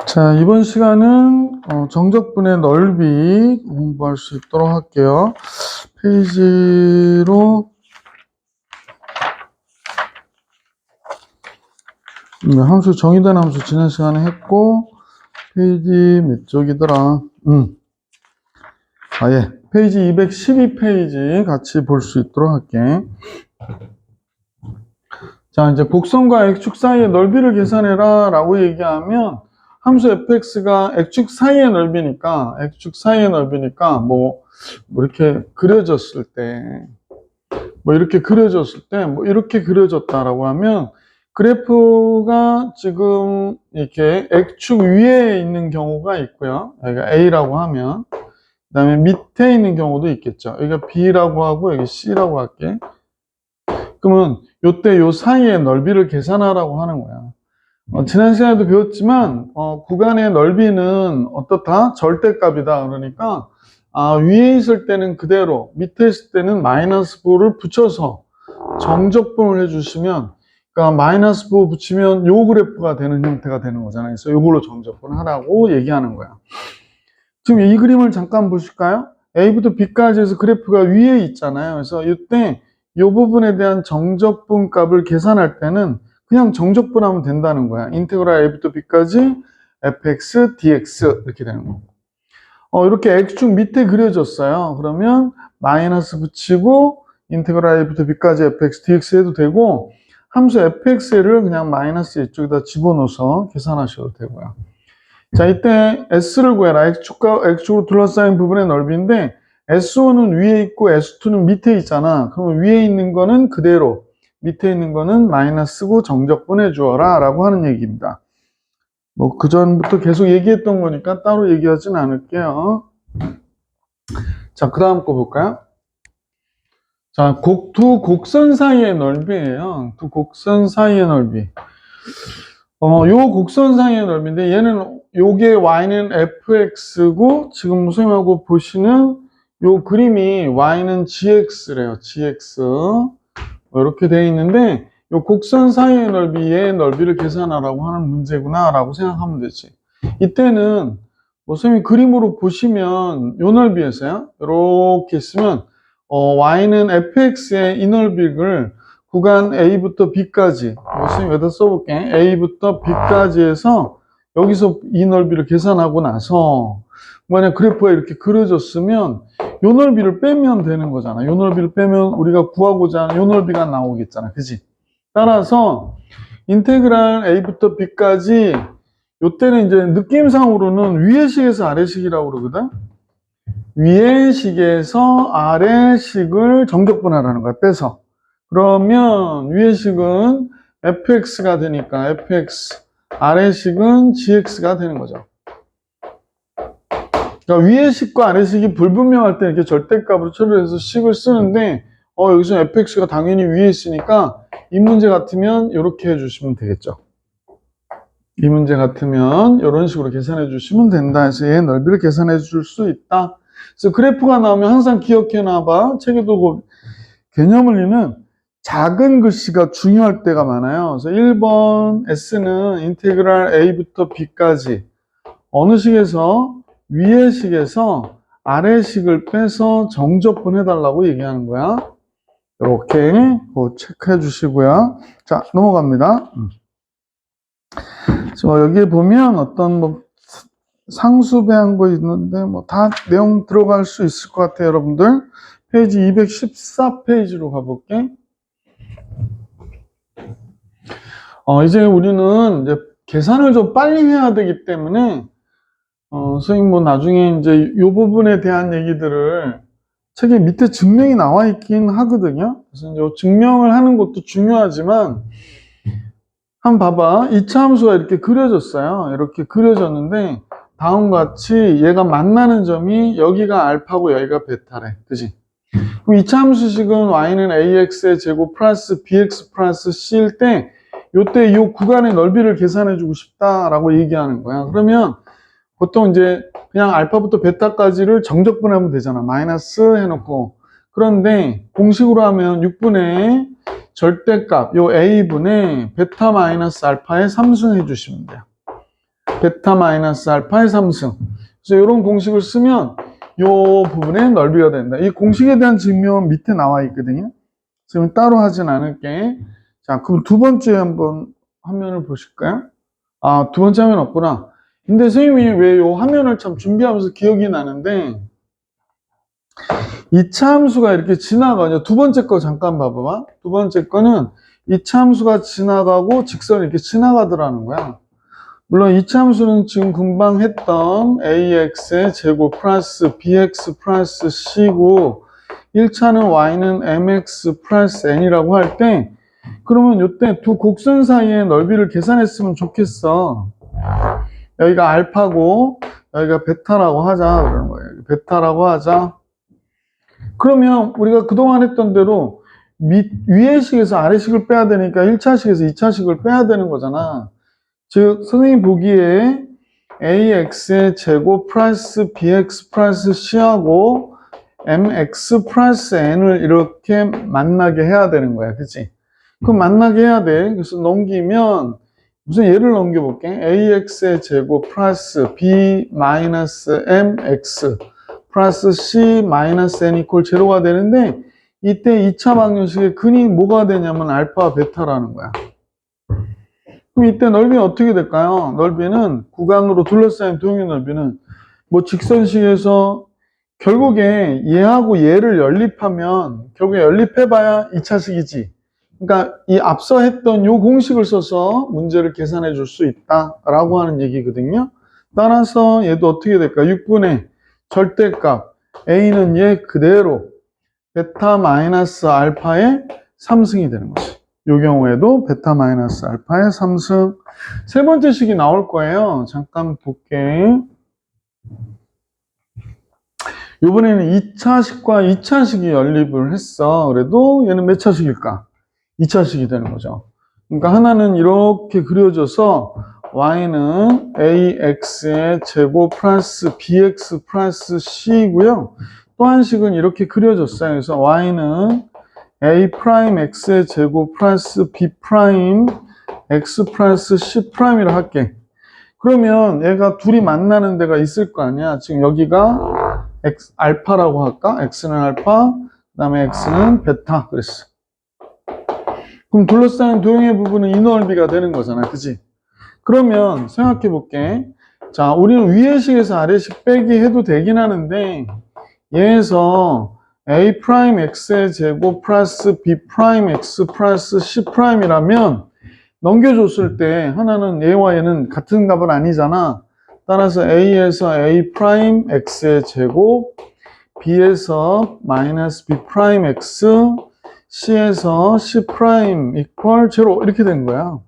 자, 이번 시간은 정적분의 넓이 공부할 수 있도록 할게요. 페이지로 함수 정의된 함수 지난 시간에 했고, 페이지 몇 쪽이더라? 페이지 212페이지 같이 볼 수 있도록 할게. 자, 이제 곡선과 x축 사이의 넓이를 계산해라 라고 얘기하면 함수 fx가 x축 사이의 넓이니까 이렇게 그려졌을 때 이렇게 그려졌다라고 하면 그래프가 지금 이렇게 x축 위에 있는 경우가 있고요. 여기가 A라고 하면 그 다음에 밑에 있는 경우도 있겠죠. 여기가 B라고 하고 여기 C라고 할게. 그러면 요때 요 사이의 넓이를 계산하라고 하는 거야. 지난 시간에도 배웠지만 구간의 넓이는 어떻다? 절대값이다. 그러니까 위에 있을 때는 그대로, 밑에 있을 때는 마이너스 9를 붙여서 정적분을 해주시면, 그러니까 마이너스 9 붙이면 요 그래프가 되는 형태가 되는 거잖아요. 그래서 요걸로 정적분 하라고 얘기하는 거야. 지금 이 그림을 잠깐 보실까요? A부터 B까지 해서 그래프가 위에 있잖아요. 그래서 이때 이 부분에 대한 정적분 값을 계산할 때는 그냥 정적분하면 된다는 거야. 인테그랄 A부터 B까지 fx, dx 이렇게 되는 거. 이렇게 x축 밑에 그려졌어요. 그러면 마이너스 붙이고 인테그랄 A부터 B까지 fx, dx 해도 되고 함수 fx를 그냥 마이너스 이쪽에다 집어넣어서 계산하셔도 되고요. 자, 이때 S를 구해라. X축으로 둘러싸인 부분의 넓이인데 S1은 위에 있고 S2는 밑에 있잖아. 그럼 위에 있는 거는 그대로, 밑에 있는 거는 마이너스고 정적분해 주어라 라고 하는 얘기입니다. 그 전부터 계속 얘기했던 거니까 따로 얘기하진 않을게요. 자, 그 다음 거 볼까요? 자, 두 곡선 사이의 넓이에요. 두 곡선 사이의 넓이. 요 곡선 사이의 넓이인데 얘는 요게 y는 fx고 지금 선생님하고 보시는 요 그림이 y는 gx래요. gx 이렇게 되어 있는데 요 곡선 사이의 넓이의 넓이를 계산하라고 하는 문제구나 라고 생각하면 되지. 이때는 선생님이 그림으로 보시면 요 넓이에서요. 이렇게 있으면 y는 fx의 이 넓이를 구간 A부터 B까지, 선생님 여기다 써볼게. A부터 B까지 해서 여기서 이 넓이를 계산하고 나서 만약 그래프가 이렇게 그려졌으면 요 넓이를 빼면 되는 거잖아. 요 넓이를 빼면 우리가 구하고자 하는 요 넓이가 나오겠잖아. 그지? 따라서 인테그랄 A부터 B까지 요때는 이제 느낌상으로는 위의 식에서 아래 식이라고 그러거든. 위의 식에서 아래 식을 정적분하라는 거야. 빼서. 그러면 위의 식은 fx가 되니까 fx, 아래 식은 gx가 되는 거죠. 그러니까 위의 식과 아래 식이 불분명할 때 이렇게 절대값으로 처리해서 식을 쓰는데 여기서 fx가 당연히 위에 있으니까 이 문제 같으면 이렇게 해주시면 되겠죠. 이 문제 같으면 이런 식으로 계산해 주시면 된다 해서 얘 넓이를 계산해 줄 수 있다. 그래서 그래프가 나오면 항상 기억해 놔봐. 책에도 개념원리는 작은 글씨가 중요할 때가 많아요. 그래서 1번 S는 인테그랄 A부터 B까지 어느 식에서 위의 식에서 아래 식을 빼서 정적분 해달라고 얘기하는 거야. 이렇게 체크해 주시고요. 자, 넘어갑니다. 여기에 보면 어떤 상수배한 거 있는데 다 내용 들어갈 수 있을 것 같아요, 여러분들. 페이지 214페이지로 가볼게. 이제 우리는 이제 계산을 좀 빨리 해야 되기 때문에, 선생님 나중에 이제 이 부분에 대한 얘기들을 책에 밑에 증명이 나와 있긴 하거든요. 그래서 이제 증명을 하는 것도 중요하지만, 한번 봐봐. 2차 함수가 이렇게 그려졌어요. 이렇게 그려졌는데, 다음과 같이 얘가 만나는 점이 여기가 알파고 여기가 베타래. 그지? 그럼 2차 함수식은 y는 ax의 제곱 플러스 bx 플러스 c일 때 요때 요 구간의 넓이를 계산해 주고 싶다라고 얘기하는 거야. 그러면 보통 이제 그냥 알파부터 베타까지를 정적분하면 되잖아. 마이너스 해놓고. 그런데 공식으로 하면 6분의 절대값 요 a분의 베타 마이너스 알파에 3승 해주시면 돼요. 베타 마이너스 알파의 3승. 그래서 이런 공식을 쓰면 이 부분의 넓이가 된다. 이 공식에 대한 증명은 밑에 나와 있거든요. 지금 따로 하진 않을게. 자, 그럼 두 번째 한번 화면을 보실까요? 아, 두 번째 화면 없구나. 근데 선생님이 왜 이 화면을 참 준비하면서 기억이 나는데, 2차 함수가 이렇게 지나가죠. 두 번째 거 잠깐 봐봐봐. 두 번째 거는 2차 함수가 지나가고 직선이 이렇게 지나가더라는 거야. 물론 2차 함수는 지금 금방 했던 ax의 제곱 플러스 bx 플러스 c고 1차는 y는 mx 플러스 n이라고 할 때, 그러면 이때 두 곡선 사이의 넓이를 계산했으면 좋겠어. 여기가 알파고 여기가 베타라고 하자 그러는 거예요. 베타라고 하자. 그러면 우리가 그동안 했던 대로 위의 식에서 아래 식을 빼야 되니까 1차식에서 2차식을 빼야 되는 거잖아. 즉 선생님 보기에 ax의 제곱 플러스 bx 플러스 c하고 mx 플러스 n을 이렇게 만나게 해야 되는 거야. 그치? 그럼 만나게 해야 돼. 그래서 넘기면 무슨 예를 넘겨볼게. ax의 제곱 플러스 b 마이너스 mx 플러스 c 마이너스 n 이퀄 제로가 되는데 이때 2차 방정식의 근이 뭐가 되냐면 알파 베타라는 거야. 그럼 이때 넓이는 어떻게 될까요? 넓이는 구간으로 둘러싸인 도형의 넓이는 뭐 직선식에서 결국에 얘하고 얘를 연립하면 결국에 연립해봐야 2차식이지. 그러니까 이 앞서 했던 요 공식을 써서 문제를 계산해 줄 수 있다라고 하는 얘기거든요. 따라서 얘도 어떻게 될까? 6분의 절대값 a는 얘 그대로 베타 마이너스 알파의 3승이 되는 거지. 이 경우에도 베타 마이너스 알파의 3승. 세 번째 식이 나올 거예요. 잠깐 볼게. 이번에는 2차식과 2차식이 연립을 했어. 그래도 얘는 몇 차식일까? 2차식이 되는 거죠. 그러니까 하나는 이렇게 그려져서 y는 ax의 제곱 플러스 bx 플러스 c이고요. 또 한 식은 이렇게 그려졌어요. 그래서 y는 a 프라임 x의 제곱 플러스 b 프라임 x 플러스 c 프라임이라 할게. 그러면 얘가 둘이 만나는 데가 있을 거 아니야. 지금 여기가 x 알파라고 할까? x는 알파, 그다음에 x는 베타 그랬어. 그럼 둘러싸인 도형의 부분은 이 넓이가 되는 거잖아. 그지? 그러면 생각해 볼게. 자, 우리는 위의 식에서 아래 식 빼기 해도 되긴 하는데 얘에서 a 프라임 x의 제곱 플러스 b 프라임 x 플러스 c 프라임이라면 넘겨줬을 때 하나는 얘와 얘는 같은 값은 아니잖아. 따라서 a에서 a 프라임 x의 제곱, b에서 마이너스 b 프라임 x, c에서 c 프라임 이퀄 제로 이렇게 된 거야.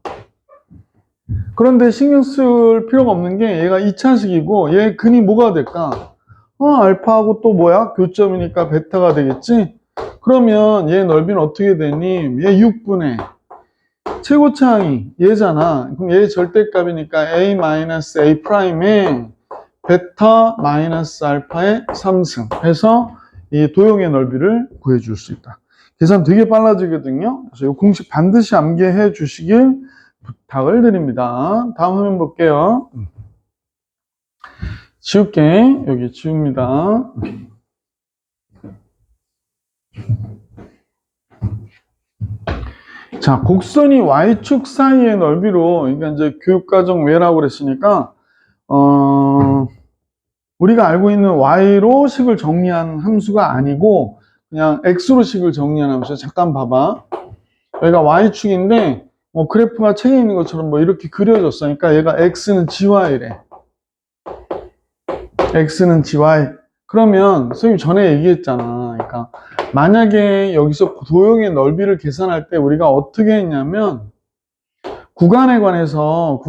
그런데 신경 쓸 필요가 없는 게 얘가 2차식이고 얘 근이 뭐가 될까? 알파하고 또 뭐야? 교점이니까 베타가 되겠지? 그러면 얘 넓이는 어떻게 되니? 얘 6분의 최고차항이 얘잖아. 그럼 얘 절대값이니까 a-a 프라임에 베타 마이너스 알파의 3승 해서 이 도형의 넓이를 구해줄 수 있다. 계산 되게 빨라지거든요. 그래서 이 공식 반드시 암기해 주시길 부탁을 드립니다. 다음 화면 볼게요. 지울게. 여기 지웁니다. 자, 곡선이 y축 사이의 넓이로, 그러니까 이제 교육과정 외라고 그랬으니까, 우리가 알고 있는 y로 식을 정리한 함수가 아니고, 그냥 x로 식을 정리한 함수. 잠깐 봐봐. 여기가 y축인데, 그래프가 책에 있는 것처럼 뭐 이렇게 그려졌어. 그러니까 얘가 x는 gy래. x는 gy. 그러면 선생님 전에 얘기했잖아. 그러니까 만약에 여기서 도형의 넓이를 계산할 때 우리가 어떻게 했냐면 구간에 관해서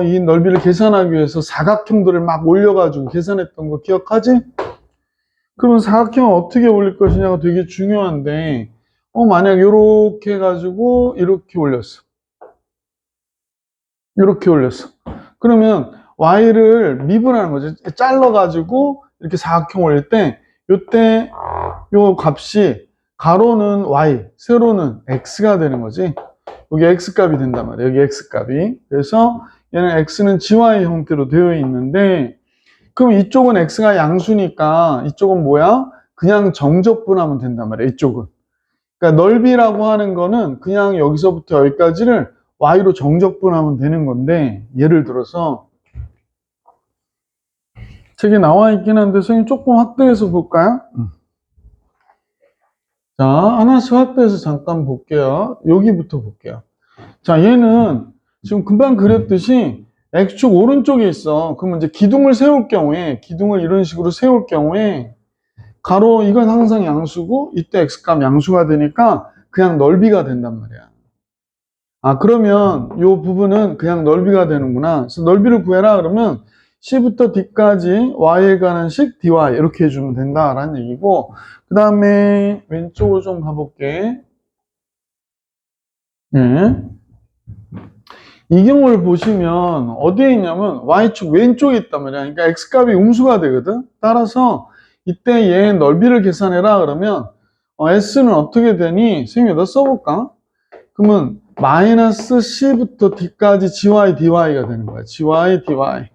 이 넓이를 계산하기 위해서 사각형들을 막 올려가지고 계산했던 거 기억하지? 그러면 사각형을 어떻게 올릴 것이냐가 되게 중요한데 만약 이렇게 해가지고 이렇게 올렸어. 이렇게 올렸어. 그러면 y를 미분하는 거지. 잘라가지고 이렇게 사각형 올릴 때 요때 요 값이 가로는 y, 세로는 x가 되는 거지. 여기 x값이 된단 말이야. 여기 x값이. 그래서 얘는 x는 gy 형태로 되어 있는데, 그럼 이쪽은 x가 양수니까 이쪽은 뭐야? 그냥 정적분하면 된단 말이야, 이쪽은. 그러니까 넓이라고 하는 거는 그냥 여기서부터 여기까지를 y로 정적분하면 되는 건데, 예를 들어서 책에 나와 있긴 한데 선생님 조금 확대해서 볼까요? 자, 하나씩 확대해서 잠깐 볼게요. 여기부터 볼게요. 자, 얘는 지금 금방 그렸듯이 x축 오른쪽에 있어. 그러면 이제 기둥을 세울 경우에, 기둥을 이런 식으로 세울 경우에 가로 이건 항상 양수고 이때 x값 양수가 되니까 그냥 넓이가 된단 말이야. 아, 그러면 이 부분은 그냥 넓이가 되는구나. 그래서 넓이를 구해라 그러면 C부터 D까지 Y에 관한 식 dy 이렇게 해주면 된다라는 얘기고, 그 다음에 왼쪽으로 좀 가볼게. 예. 이 경우를 보시면 어디에 있냐면 Y축 왼쪽에 있단 말이야. 그러니까 X값이 음수가 되거든. 따라서 이때 얘 넓이를 계산해라 그러면 S는 어떻게 되니? 선생님 여기다 써볼까? 그러면 마이너스 C부터 D까지 gy dy가 되는 거야. gy dy.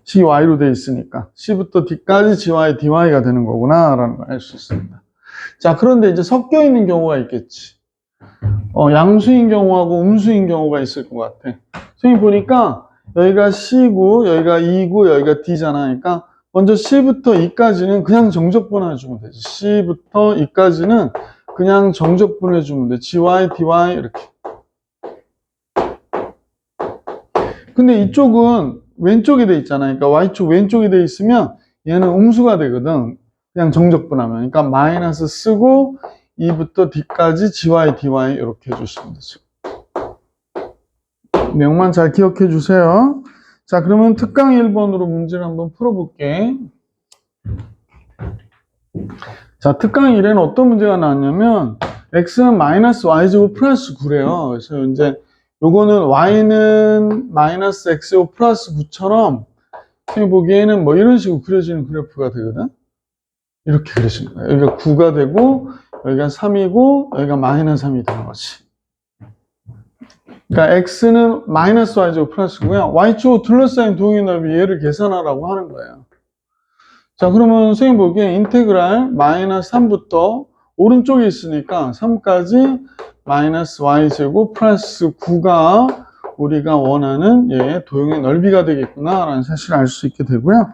gy로 돼 있으니까 C부터 D까지 gy dy가 되는 거구나 라는 걸 알 수 있습니다. 자, 그런데 이제 섞여 있는 경우가 있겠지. 양수인 경우하고 음수인 경우가 있을 것 같아. 선생님 보니까 여기가 C고 여기가 2고 여기가 D잖아. 그러니까 먼저 C부터 E까지는 그냥 정적분 해주면 되지. C부터 E까지는 그냥 정적분 해주면 돼. gy dy 이렇게. 근데 이쪽은 왼쪽에 돼 있잖아. 그러니까 Y축 왼쪽에 돼 있으면 얘는 음수가 되거든. 그냥 정적분하면. 그러니까 마이너스 쓰고 2부터 D까지 gy dy 이렇게 해주시면 되죠. 내용만 잘 기억해 주세요. 자, 그러면 특강 1번으로 문제를 한번 풀어볼게. 자, 특강 1에는 어떤 문제가 나왔냐면 x는 마이너스 y제곱 플러스 9래요. 그래서 이제 요거는 y는 마이너스 x제곱 플러스 9처럼 선생님 보기에는 뭐 이런 식으로 그려지는 그래프가 되거든. 이렇게 그려지는 거예요. 여기가 9가 되고 여기가 3이고 여기가 마이너스 3이 되는 거지. 그러니까 x는 마이너스 y제곱 플러스 9고요. y축 둘러싸인 도형의 넓이 얘를 계산하라고 하는 거예요. 자, 그러면 선생님 보기에 인테그랄 마이너스 3부터 오른쪽에 있으니까 3까지 마이너스 y제곱 플러스 9가 우리가 원하는 도형의 넓이가 되겠구나 라는 사실을 알 수 있게 되고요.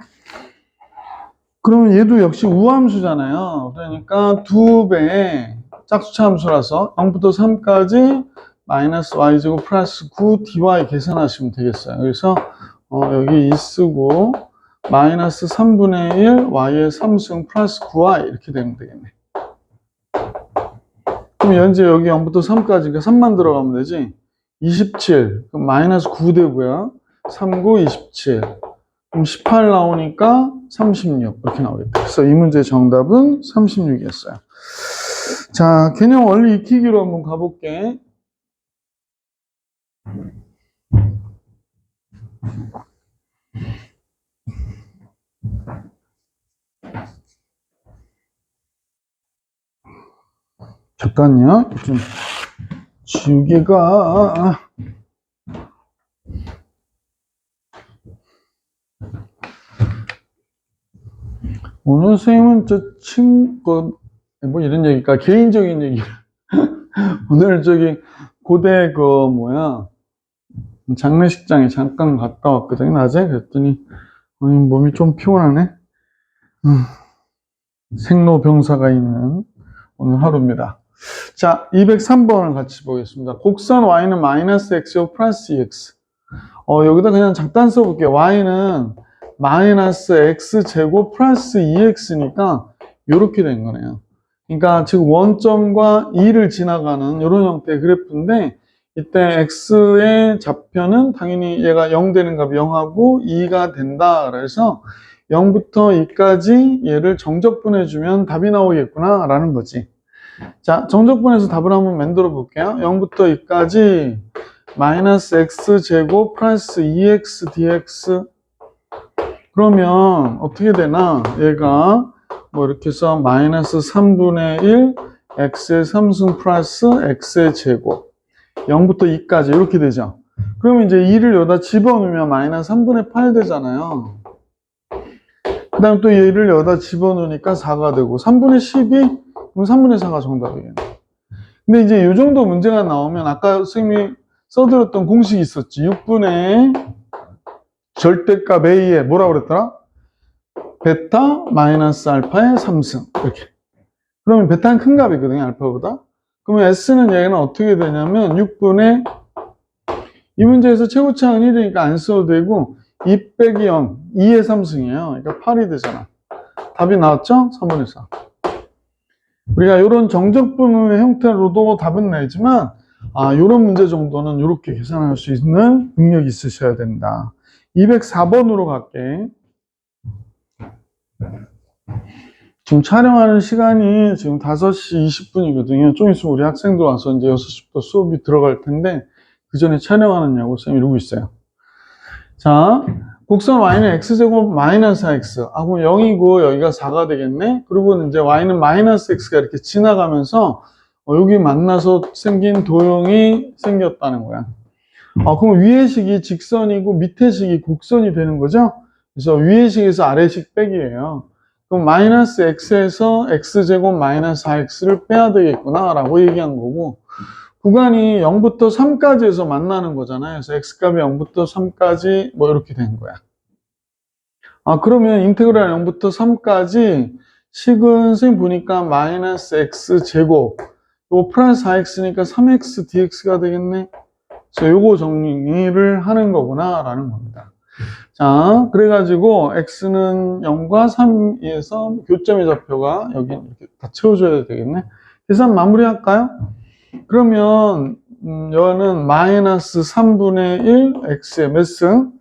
그러면 얘도 역시 우함수잖아요. 그러니까 2배의 짝수차 함수라서 0부터 3까지 마이너스 y제곱 플러스 9 dy 계산하시면 되겠어요. 그래서 여기 2 쓰고 마이너스 3분의 1 y의 3승 플러스 9y 이렇게 되면 되겠네. 그럼 현재 여기 0부터 3까지 그러니까 3만 들어가면 되지. 27 그럼 마이너스 9 되고요. 3, 9, 27 그럼 18 나오니까 36 이렇게 나오겠다. 그래서 이 문제의 정답은 36이었어요. 자, 개념 원리 익히기로 한번 가볼게. 잠깐요. 좀 지우개가 오늘 선생님은 저 친구 뭐 이런 얘기가 개인적인 얘기를 오늘 저기 고대 장례식장에 잠깐 갔다 왔거든요. 낮에 그랬더니 몸이 좀 피곤하네. 생로병사가 있는 오늘 하루입니다. 자, 203번을 같이 보겠습니다. 곡선 y는 마이너스 x요 플러스 2x. 여기다 그냥 잠깐 써볼게요. y는 마이너스 x제곱 플러스 2x니까 이렇게 된 거네요. 그러니까 지금 원점과 2를 지나가는 이런 형태의 그래프인데 이때 x의 좌표는 당연히 얘가 0 되는 값이 0하고 2가 된다. 그래서 0부터 2까지 얘를 정적분해주면 답이 나오겠구나 라는 거지. 자, 정적분해서 답을 한번 만들어 볼게요. 0부터 2까지 마이너스 x제곱 플러스 2x dx. 그러면 어떻게 되나? 얘가 뭐 이렇게 해서 마이너스 3분의 1 x의 3승 플러스 x의 제곱 0부터 2까지 이렇게 되죠. 그러면 이제 2를 여기다 집어넣으면 마이너스 3분의 8 되잖아요. 그 다음 또 얘를 여기다 집어넣으니까 4가 되고 3분의 12? 그럼 3분의 4가 정답이겠네. 근데 이제 이 정도 문제가 나오면 아까 선생님이 써드렸던 공식이 있었지. 6분의 절대값 A에 뭐라고 그랬더라? 베타 마이너스 알파의 3승. 이렇게. 그러면 베타는 큰 값이거든요, 알파보다. 그러면 S는 얘는 어떻게 되냐면 6분의 이 문제에서 최고차항은 1이니까 안 써도 되고 2 빼기 0, 2의 3승이에요. 그러니까 8이 되잖아. 답이 나왔죠? 3분의 4. 우리가 이런 정적분의 형태로도 답은 내지만 이런 문제 정도는 이렇게 계산할 수 있는 능력이 있으셔야 된다. 204번으로 갈게. 지금 촬영하는 시간이 지금 5시 20분이거든요. 좀 있으면 우리 학생들 와서 이제 6시부터 수업이 들어갈 텐데 그 전에 촬영하느냐고 쌤이 이러고 있어요. 자, 곡선 y는 x제곱 마이너스 4x. 그럼 0이고 여기가 4가 되겠네. 그리고 이제 y는 마이너스 x가 이렇게 지나가면서 여기 만나서 생긴 도형이 생겼다는 거야. 그럼 위의 식이 직선이고 밑의 식이 곡선이 되는 거죠. 그래서 위의 식에서 아래 식 빼기예요. 그럼 마이너스 x에서 x제곱 마이너스 4x를 빼야 되겠구나 라고 얘기한 거고, 구간이 0부터 3까지 해서 만나는 거잖아요. 그래서 x값이 0부터 3까지 뭐 이렇게 된 거야. 그러면 인테그랄 0부터 3까지 식은 선생님 보니까 마이너스 x제곱 요거 플러스 4x니까 3x dx가 되겠네. 그래서 요거 정리를 하는 거구나 라는 겁니다. 자, 그래가지고 x는 0과 3에서 교점의 좌표가 여기 이렇게 다 채워줘야 되겠네. 계산 마무리할까요? 그러면 여기는 마이너스 3분의 1 x의 몇 승?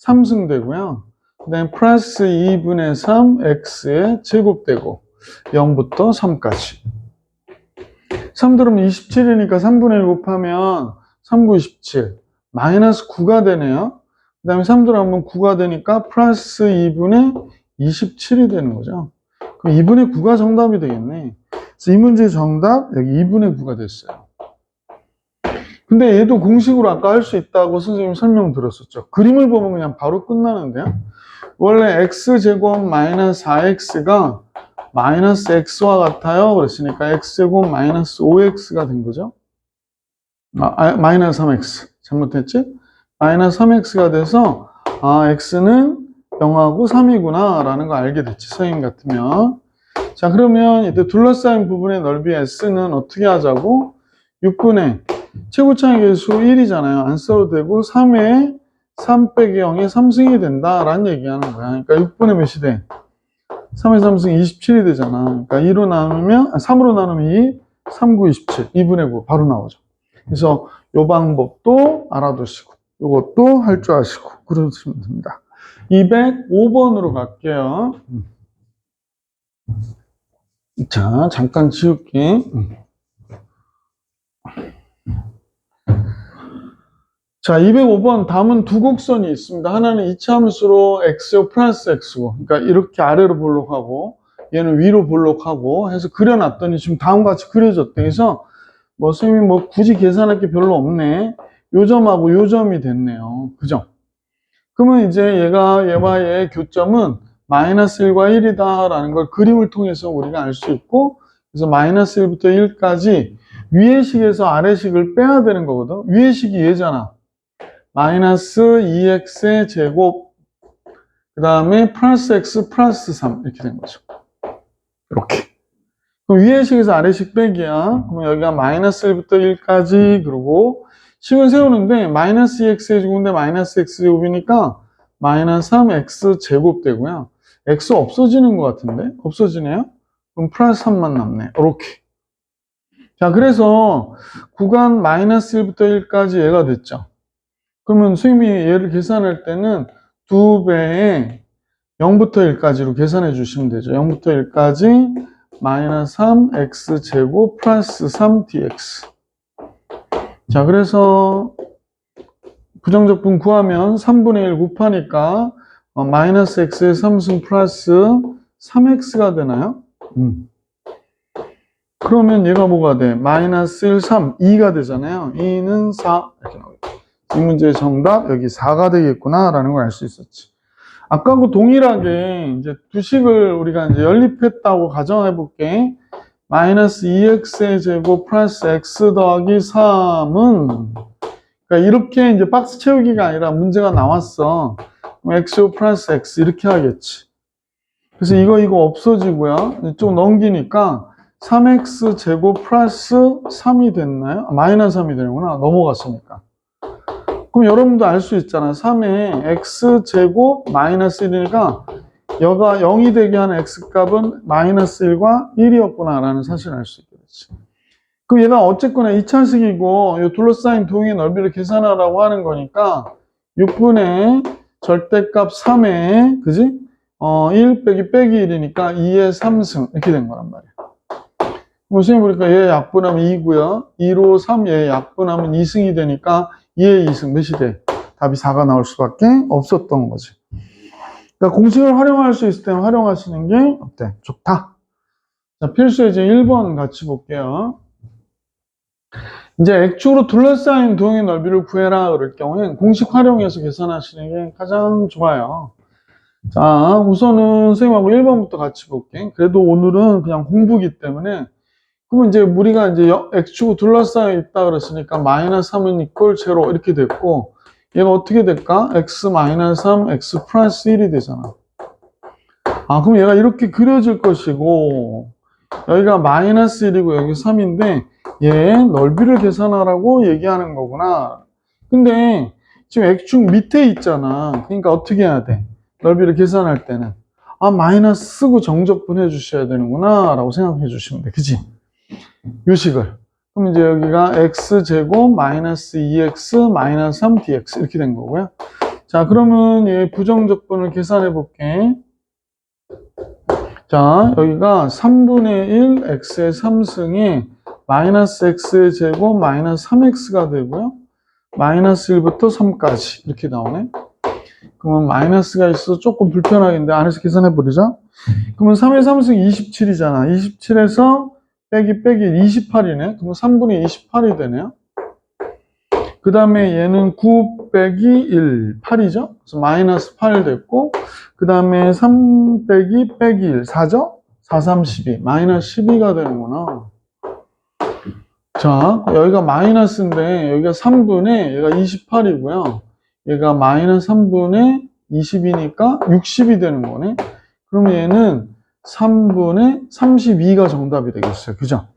3승 되고요. 그 다음에 플러스 2분의 3 x의 제곱되고 0부터 3까지. 3 들으면 27이니까 3분의 1 곱하면 3, 9, 27. 마이너스 9가 되네요. 그 다음에 3 들어가면 9가 되니까 플러스 2분의 27이 되는 거죠. 그럼 2분의 9가 정답이 되겠네. 그래서 이 문제의 정답, 여기 2분의 9가 됐어요. 근데 얘도 공식으로 아까 할 수 있다고 선생님 설명 들었었죠. 그림을 보면 그냥 바로 끝나는데요. 원래 x제곱 마이너스 4x가 마이너스 x와 같아요. 그랬으니까 x제곱 마이너스 5x가 된 거죠. 마이너스 3x. 잘못했지? 마이너스 3x가 돼서 x는 0하고 3이구나 라는 거 알게 됐지. 선생님 같으면. 자, 그러면 이때 둘러싸인 부분의 넓이 s는 어떻게 하자고? 6분의 최고차항 계수 1이잖아요. 안 써도 되고 3에 3 빼기 0이 3승이 된다라는 얘기하는 거야. 그러니까 6분의 몇이 돼? 3의 3승 27이 되잖아. 그러니까 2로 나누면 3으로 나누면 2, 3, 9, 27. 2분의 9 바로 나오죠. 그래서 이 방법도 알아두시고 이것도 할 줄 아시고 그러시면 됩니다. 205번으로 갈게요. 자, 잠깐 지울게. 자, 205번 다음은 두 곡선이 있습니다. 하나는 이차함수로 x요 플러스 x고, 그러니까 이렇게 아래로 볼록하고 얘는 위로 볼록하고 해서 그려놨더니 지금 다음과 같이 그려졌대. 그래서 선생님이 굳이 계산할 게 별로 없네. 요 점하고 요 점이 됐네요. 그죠? 그러면 이제 얘와 얘의 교점은 마이너스 1과 1이다 라는 걸 그림을 통해서 우리가 알 수 있고, 그래서 마이너스 1부터 1까지 위의 식에서 아래 식을 빼야 되는 거거든. 위의 식이 얘잖아. 마이너스 2x의 제곱, 그 다음에 플러스 x 플러스 3 이렇게 된 거죠. 이렇게. 그럼 위의 식에서 아래 식 빼기야. 그러면 여기가 마이너스 1부터 1까지, 그리고 식을 세우는데 마이너스 2x의 제곱인데 마이너스 x제곱이니까 마이너스 3x 제곱 되고요. x 없어지는 것 같은데? 없어지네요? 그럼 플러스 3만 남네. 이렇게. 자, 그래서 구간 마이너스 1부터 1까지 얘가 됐죠. 그러면 선생님이 얘를 계산할 때는 2배에 0부터 1까지로 계산해 주시면 되죠. 0부터 1까지 마이너스 3x제곱 플러스 3dx. 자, 그래서 부정적분 구하면 3분의 1 곱하니까 마이너스 x의 3승 플러스 3x가 되나요? 그러면 얘가 뭐가 돼? 마이너스 1, 3, 2가 되잖아요. 2는 4 이렇게 나오겠다. 이 문제의 정답 여기 4가 되겠구나라는 걸 알 수 있었지. 아까하고 동일하게 이제 두 식을 우리가 이제 연립했다고 가정해 볼게. 마이너스 2x의 제곱 플러스 x 더하기 3은 그러니까 이렇게 이제 박스 채우기가 아니라 문제가 나왔어. 그럼 x 플러스 x 이렇게 하겠지. 그래서 이거 없어지고요. 이쪽 넘기니까 3x 제곱 플러스 3이 됐나요? 마이너스 3이 되는구나. 넘어갔으니까. 그럼 여러분도 알 수 있잖아. 3에 x 제곱 마이너스 1이니까 여가 0이 되게 하는 x값은 마이너스 1과 1이었구나 라는 사실을 알 수 있게 됐지. 그럼 얘가 어쨌거나 2차식이고 이 둘러싸인 도형의 넓이를 계산하라고 하는 거니까 6분의 절대값 3에 그지? 1 빼기 1이니까 2의 3승 이렇게 된 거란 말이야. 선생님 보니까 얘 약분하면 2고요. 2로 3, 얘 약분하면 2승이 되니까 2의 2승 몇이 돼? 답이 4가 나올 수밖에 없었던 거지. 그러니까 공식을 활용할 수 있을 때는 활용하시는 게 어때? 좋다. 자, 필수 예제 1번 같이 볼게요. 이제 액축으로 둘러싸인 도형의 넓이를 구해라 그럴 경우엔 공식 활용해서 계산하시는 게 가장 좋아요. 자, 우선은 선생님하고 1번부터 같이 볼게. 그래도 오늘은 그냥 공부기 때문에 그러면 이제 우리가 이제 X축으로 둘러싸여 있다 그랬으니까 마이너스 3은 이퀄 제로 이렇게 됐고 얘가 어떻게 될까? X 마이너스 3, X 플러스 1이 되잖아. 아, 그럼 얘가 이렇게 그려질 것이고 여기가 마이너스 1이고 여기 3인데 얘 넓이를 계산하라고 얘기하는 거구나. 근데 지금 X축 밑에 있잖아. 그러니까 어떻게 해야 돼? 넓이를 계산할 때는 아, 마이너스 쓰고 정적분 해주셔야 되는구나 라고 생각해 주시면 돼. 그치? 요식을. 그럼 이제 여기가 x제곱 마이너스 2x 마이너스 3dx 이렇게 된 거고요. 자, 그러면 얘 부정적분을 계산해 볼게. 자, 여기가 3분의 1 x의 3승이 마이너스 x의 제곱 마이너스 3x가 되고요. 마이너스 1부터 3까지 이렇게 나오네. 그러면 마이너스가 있어서 조금 불편하겠는데 안에서 계산해 버리자. 그러면 3의 3승 27이잖아. 27에서 빼기 28이네. 그럼 3분의 28이 되네요. 그 다음에 얘는 9 빼기 1, 8이죠. 그래서 마이너스 8 됐고, 그 다음에 3 빼기 1, 4죠? 4, 3, 12. 마이너스 12가 되는구나. 자, 여기가 마이너스인데, 여기가 3분의, 얘가 28이고요. 얘가 마이너스 3분의 20이니까 60이 되는 거네. 그럼 얘는 3분의 32가 정답이 되겠어요. 그죠?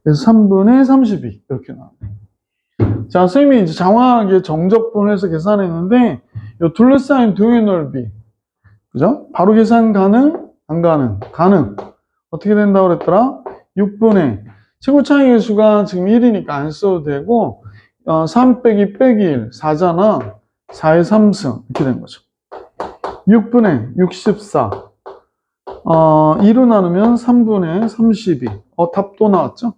그래서 3분의 32 이렇게 나와요. 자, 선생님이 이제 장황하게 정적분을 해서 계산했는데 이 둘러싸인 도형의 넓이 그죠? 바로 계산 가능? 안 가능? 가능. 어떻게 된다고 그랬더라? 6분의 최고차이 계수가 지금 1이니까 안 써도 되고 3 빼기 1 4잖아. 4의 3승 이렇게 된 거죠. 6분의 64 2로 나누면 3분의 32. 답도 나왔죠?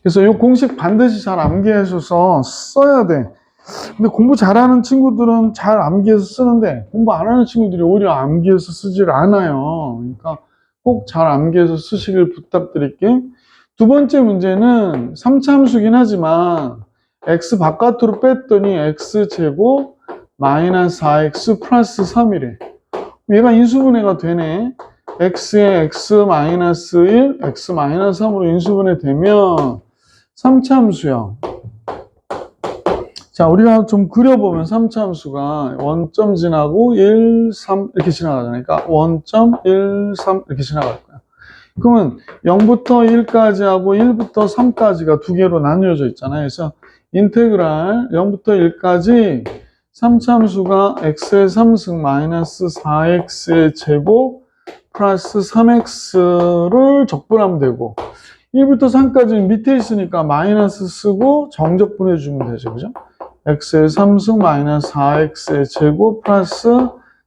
그래서 이 공식 반드시 잘 암기해줘서 써야 돼. 근데 공부 잘하는 친구들은 잘 암기해서 쓰는데 공부 안 하는 친구들이 오히려 암기해서 쓰질 않아요. 그러니까 꼭 잘 암기해서 쓰시길 부탁드릴게. 두 번째 문제는 3차 함수긴 하지만 x 바깥으로 뺐더니 x제곱 마이너스 4x 플러스 3이래. 얘가 인수분해가 되네. x에 x 마이너스 1, x 마이너스 3으로 인수분해 되면 3차 함수야. 자, 우리가 좀 그려보면 3차 함수가 원점 지나고 1, 3 이렇게 지나가잖아요. 그러니까 원점 1, 3 이렇게 지나갈 거야. 그러면 0부터 1까지 하고 1부터 3까지가 두 개로 나뉘어져 있잖아요. 그래서 인테그랄 0부터 1까지 3차 함수가 x의 3승 마이너스 4x의 제곱 플러스 3x를 적분하면 되고 1부터 3까지는 밑에 있으니까 마이너스 쓰고 정적분해 주면 되죠. 그죠? x의 3승 마이너스 4x의 제곱 플러스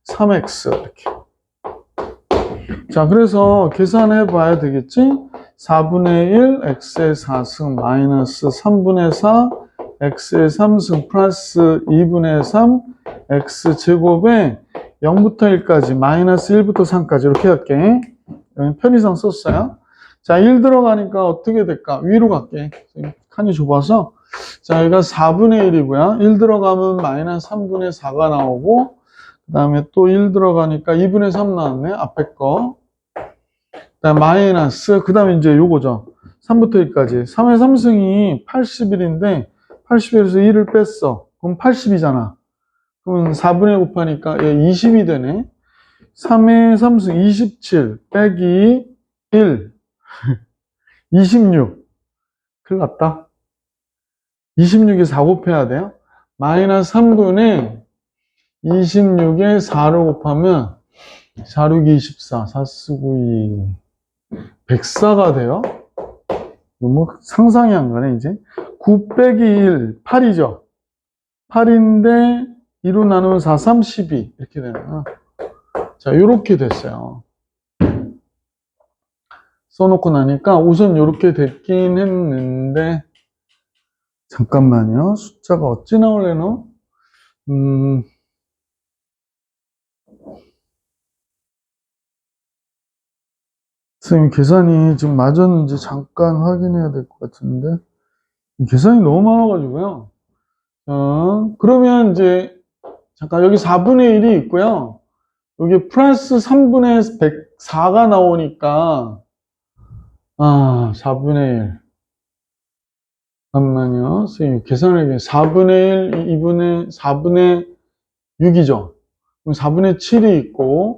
3x 이렇게. 자, 그래서 계산해 봐야 되겠지? 4분의 1 x의 4승 마이너스 3분의 4 x의 3승 플러스 2분의 3 x 제곱에 0부터 1까지 마이너스 1부터 3까지 이렇게 할게. 여기 편의상 썼어요. 자, 1 들어가니까 어떻게 될까? 위로 갈게. 칸이 좁아서 자, 여기가 4분의 1이고요. 1 들어가면 마이너스 3분의 4가 나오고, 그 다음에 또 1 들어가니까 2분의 3 나왔네. 앞에 거. 그 다음 마이너스, 그 다음에 이제 요거죠. 3부터 1까지. 3의 3승이 81인데, 81에서 1을 뺐어. 그럼 80이잖아. 그러면 4분의 곱하니까 20이 되네. 3의 3승 27 빼기 1. 26. 큰일 났다. 26에 4 곱해야 돼요. 마이너스 3분의 26에 4를 곱하면 4, 6, 24, 4, 4, 9, 2, 104가 돼요. 뭐 상상이 안 가네, 이제. 9 빼기 1, 8이죠. 8인데 2로 나누면 4, 3, 12. 이렇게 되나. 자, 요렇게 됐어요. 써놓고 나니까 우선 요렇게 됐긴 했는데, 잠깐만요. 숫자가 어찌 나올래나? 선생님, 계산이 지금 맞았는지 잠깐 확인해야 될 것 같은데, 이 계산이 너무 많아가지고요. 그러면 이제, 잠깐, 여기 4분의 1이 있고요. 여기 플러스 3분의 104가 나오니까, 4분의 1. 잠깐만요. 선생님, 계산을 4분의 1, 2분의, 4분의 6이죠. 그럼 4분의 7이 있고,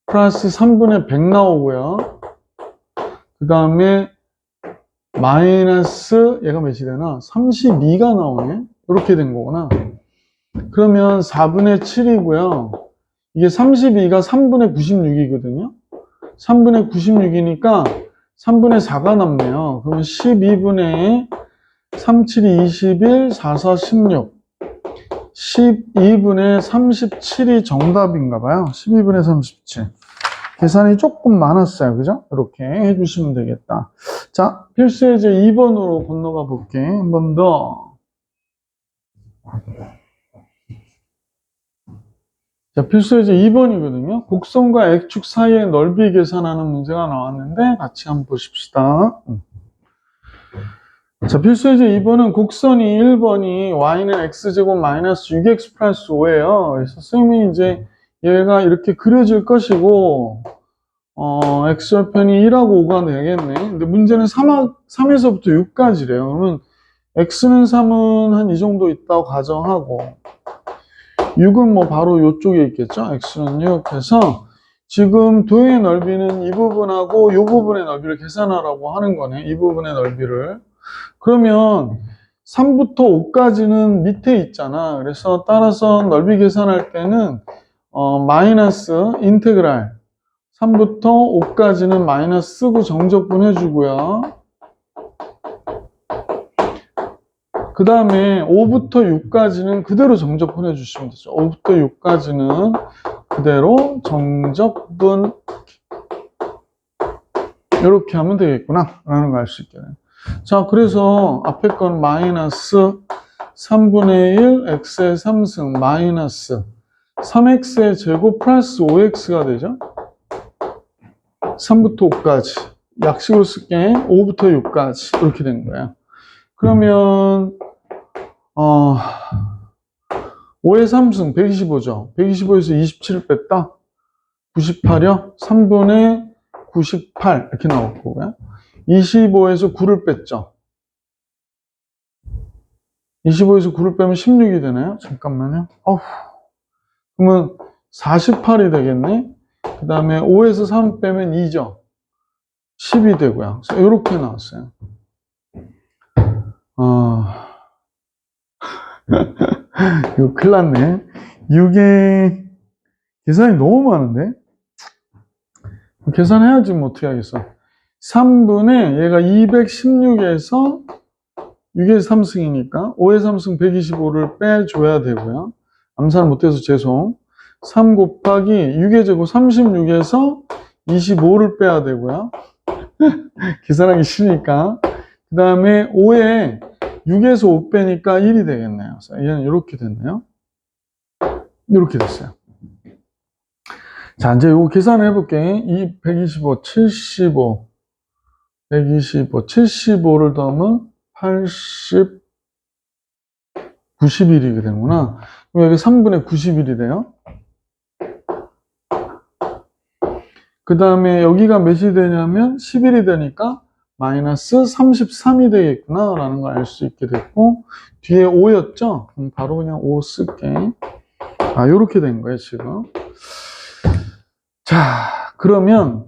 플러스 3분의 100 나오고요. 그 다음에, 마이너스, 얘가 몇이 되나? 32가 나오네? 이렇게 된 거구나. 그러면 4분의 7이고요. 이게 32가 3분의 96이거든요. 3분의 96이니까 3분의 4가 남네요. 그러면 12분의 3, 7이 21, 4, 4, 16. 12분의 37이 정답인가 봐요. 12분의 37. 계산이 조금 많았어요. 그죠? 이렇게 해주시면 되겠다. 자, 필수예제 2번으로 건너가 볼게. 한 번 더. 자, 필수예제 2번이거든요. 곡선과 X축 사이의 넓이 계산하는 문제가 나왔는데 같이 한번 보십시다. 자, 필수예제 2번은 곡선이 1번이 y는 x제곱 마이너스 6x 플러스 5예요. 그래서 선생님이 이제 얘가 이렇게 그려질 것이고 x절편이 1하고 5가 되겠네. 근데 문제는 3에서부터 6까지래요. 그러면 x는 3은 한 이 정도 있다고 가정하고 6은 뭐 바로 이쪽에 있겠죠. x는 6 해서 지금 도형의 넓이는 이 부분하고 이 부분의 넓이를 계산하라고 하는 거네. 이 부분의 넓이를. 그러면 3부터 5까지는 밑에 있잖아. 그래서 따라서 넓이 계산할 때는 마이너스 인테그랄 3부터 5까지는 마이너스 쓰고 정적분 해주고요. 그 다음에 5부터 6까지는 그대로 정적분 해주시면 되죠. 5부터 6까지는 그대로 정적분 이렇게 하면 되겠구나 라는 걸 알 수 있겠네요. 자, 그래서 앞에 건 마이너스 3분의 1 x의 3승 마이너스 3x의 제곱 플러스 5x가 되죠. 3부터 5까지 약식으로 쓸게 5부터 6까지 이렇게 된 거예요. 그러면 5의 3승 125죠. 125에서 27을 뺐다. 98이요. 3분의 98 이렇게 나올 거고요. 25에서 9를 뺐죠. 25에서 9를 빼면 16이 되나요? 잠깐만요. 그러면 48이 되겠네. 그 다음에 5에서 3 빼면 2죠. 10이 되고요. 그래서 이렇게 나왔어요. 이거 큰일 났네. 6에 계산이 너무 많은데? 계산해야지 뭐 어떻게 하겠어. 3분의 얘가 216에서 6의 3승이니까 5의 3승 125를 빼줘야 되고요. 암산을 못해서 죄송. 3 곱하기 6의 제곱 36에서 25를 빼야 되고요. 계산하기 싫으니까. 그 다음에 5에 6에서 5 빼니까 1이 되겠네요. 그래서 얘는 이렇게 됐네요. 이렇게 됐어요. 자, 이제 이거 계산해 볼게. 125, 75, 125, 75를 더하면 85 90일이 되는구나. 그럼 여기 3분의 90일이 돼요. 그 다음에 여기가 몇이 되냐면 10일이 되니까 마이너스 33이 되겠구나 라는 걸 알 수 있게 됐고, 뒤에 5였죠? 그럼 바로 그냥 5 쓸게. 요렇게 된 거예요, 지금. 자, 그러면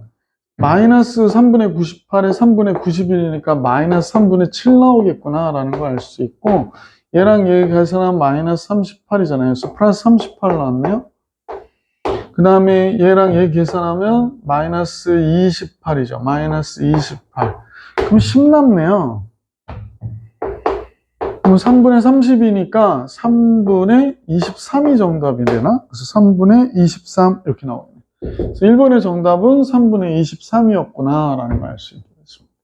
마이너스 3분의 98에 3분의 91이니까 마이너스 3분의 7 나오겠구나 라는 걸 알 수 있고, 얘랑 얘 계산하면 마이너스 38이잖아요. 그래서 플러스 38 나왔네요. 그 다음에 얘랑 얘 계산하면 마이너스 28이죠. 마이너스 28. 그럼 10 남네요. 그럼 3분의 30이니까 3분의 23이 정답이 되나? 그래서 3분의 23 이렇게 나오네. 그래서 1번의 정답은 3분의 23이었구나 라는 걸 알 수 있게 됐습니다.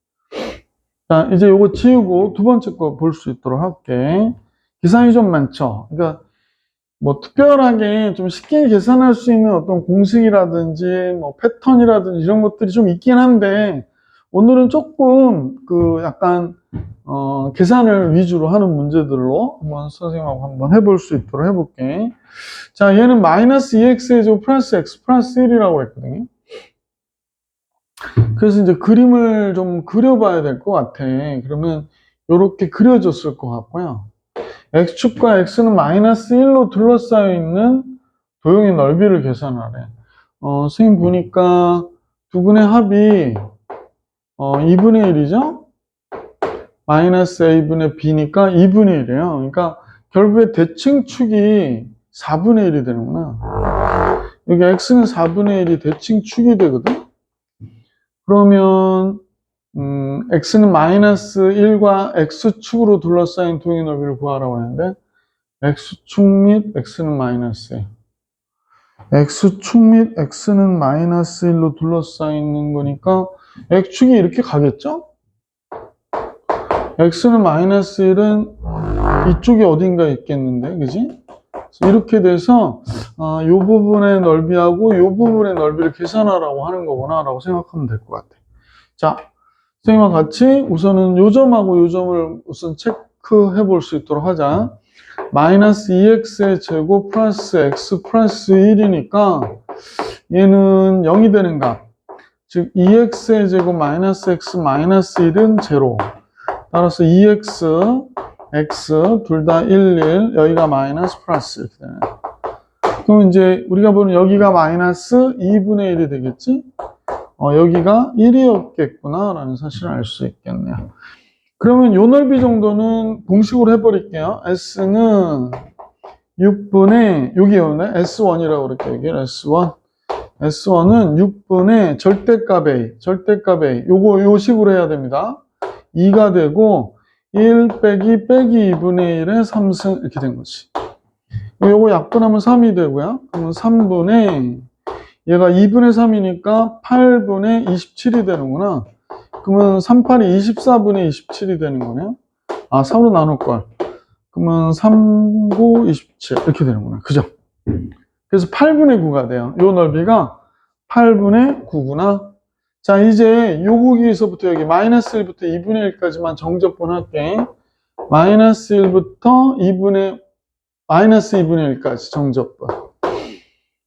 자, 이제 요거 지우고 두 번째 거 볼 수 있도록 할게. 계산이 좀 많죠? 그러니까 뭐 특별하게 좀 쉽게 계산할 수 있는 어떤 공식이라든지 뭐 패턴이라든지 이런 것들이 좀 있긴 한데, 오늘은 조금 그 약간 계산을 위주로 하는 문제들로 한번 선생님하고 한번 해볼 수 있도록 해볼게. 자, 얘는 마이너스 2x제곱 플러스 x 플러스 1이라고 했거든요. 그래서 이제 그림을 좀 그려봐야 될 것 같아. 그러면 이렇게 그려졌을 것 같고요. x축과 x는 마이너스 1로 둘러싸여 있는 도형의 넓이를 계산하래. 선생님 보니까 두 분의 합이 2분의 1이죠? 마이너스 a분의 b니까 2분의 1이에요. 그러니까 결국에 대칭축이 4분의 1이 되는구나. 여기 x는 4분의 1이 대칭축이 되거든? 그러면 x는 마이너스 1과 x축으로 둘러싸인 도형의 넓이를 구하라고 하는데, x축 및 x는 마이너스 1. x축 및 x는 마이너스 1로 둘러싸이는 거니까 x축이 이렇게 가겠죠? x는 마이너스 1은 이쪽에 어딘가에 있겠는데, 그지? 이렇게 돼서 이 부분의 넓이하고 이 부분의 넓이를 계산하라고 하는 거구나 라고 생각하면 될 것 같아. 자, 선생님과 같이 우선은 요 점하고 요 점을 우선 체크해 볼 수 있도록 하자. 마이너스 2x의 제곱 플러스 x 플러스 1이니까 얘는 0이 되는 값. 즉 2x의 제곱 마이너스 x 마이너스 1은 제로. 따라서 2x, x 둘 다 1, 1, 여기가 마이너스 플러스 이렇게 되네. 그럼 이제 우리가 보는 여기가 마이너스 2분의 1이 되겠지? 여기가 1이었겠구나 라는 사실을 알 수 있겠네요. 그러면 요 넓이 정도는 공식으로 해버릴게요. s는 6분의, 여기 오네. s1이라고 그럴게요. 여기 S1. S1은 6분의 절대값 A, 절대값 A. 요 식으로 해야 됩니다. 2가 되고, 1 빼기 2분의 1의 3승, 이렇게 된 거지. 요거 약분하면 3이 되고요. 그러면 3분의, 얘가 2분의 3이니까 8분의 27이 되는구나. 그러면 38이 24분의 27이 되는 거네요. 3으로 나눌걸. 그러면 3, 9, 27 이렇게 되는구나. 그죠? 그래서 8분의 9가 돼요. 요 넓이가 8분의 9구나. 자, 이제 여기서부터 여기 마이너스 1부터 2분의 1까지만 정적분 할게. 마이너스 1부터 마이너스 2분의 1까지 정적분.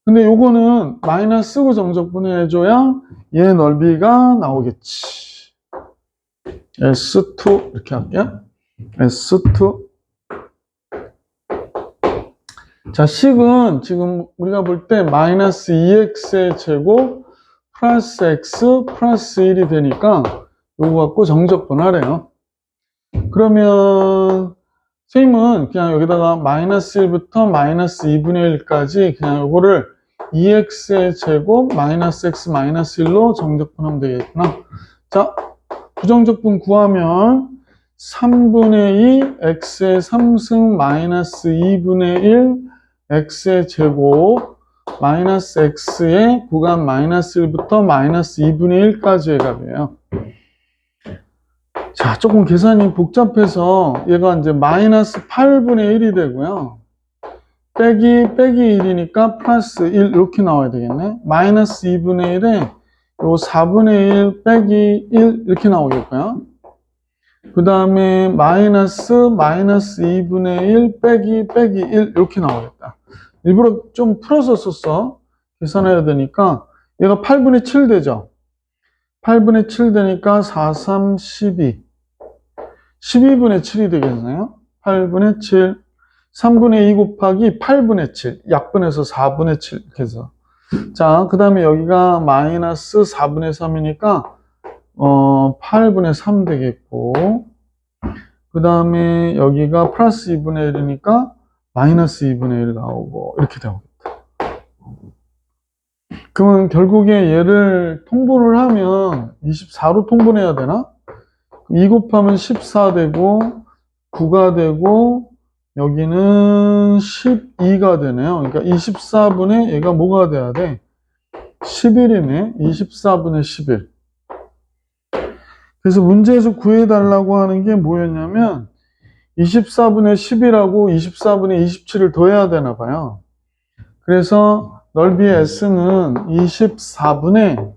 근데 요거는 마이너스 쓰고 정적분을 해줘야 얘 넓이가 나오겠지. S2 이렇게 할게요. S2. 자, 식은 지금 우리가 볼 때 마이너스 2x의 제곱 플러스 x 플러스 1이 되니까 요거 갖고 정적분 하래요. 그러면 선생님은 그냥 여기다가 마이너스 1부터 마이너스 2분의 1까지 그냥 요거를 2x의 제곱 마이너스 x 마이너스 1로 정적분하면 되겠구나. 자, 부정적분 구하면 3분의 2 x의 3승 마이너스 2분의 1 x의 제곱 마이너스 x의 구간 마이너스 1부터 마이너스 2분의 1까지의 값이에요. 자, 조금 계산이 복잡해서 얘가 이제 마이너스 8분의 1이 되고요. 빼기 1이니까 플러스 1 이렇게 나와야 되겠네. 마이너스 2분의 1에 요 4분의 1 빼기 1 이렇게 나오겠고요. 그 다음에 마이너스 2분의 1 빼기 1 이렇게 나오겠다. 일부러 좀 풀어서 썼어. 계산해야 되니까 얘가 8분의 7 되죠. 8분의 7 되니까 4, 3, 12. 12분의 7이 되겠네요. 8분의 7. 3분의 2 곱하기 8분의 7. 약분해서 4분의 7. 이렇게 해서. 자, 그 다음에 여기가 마이너스 4분의 3이니까 8분의 3 되겠고, 그 다음에 여기가 플러스 2분의 1이니까 마이너스 2분의 1 나오고, 이렇게 되겠다. 그러면 결국에 얘를 통분을 하면 24로 통분해야 되나? 2 곱하면 14 되고, 9가 되고, 여기는 12가 되네요. 그러니까 24분의 얘가 뭐가 돼야 돼? 11이네. 24분의 11. 그래서 문제에서 구해달라고 하는 게 뭐였냐면 24분의 10이라고 24분의 27을 더해야 되나 봐요. 그래서 넓이의 S는 24분의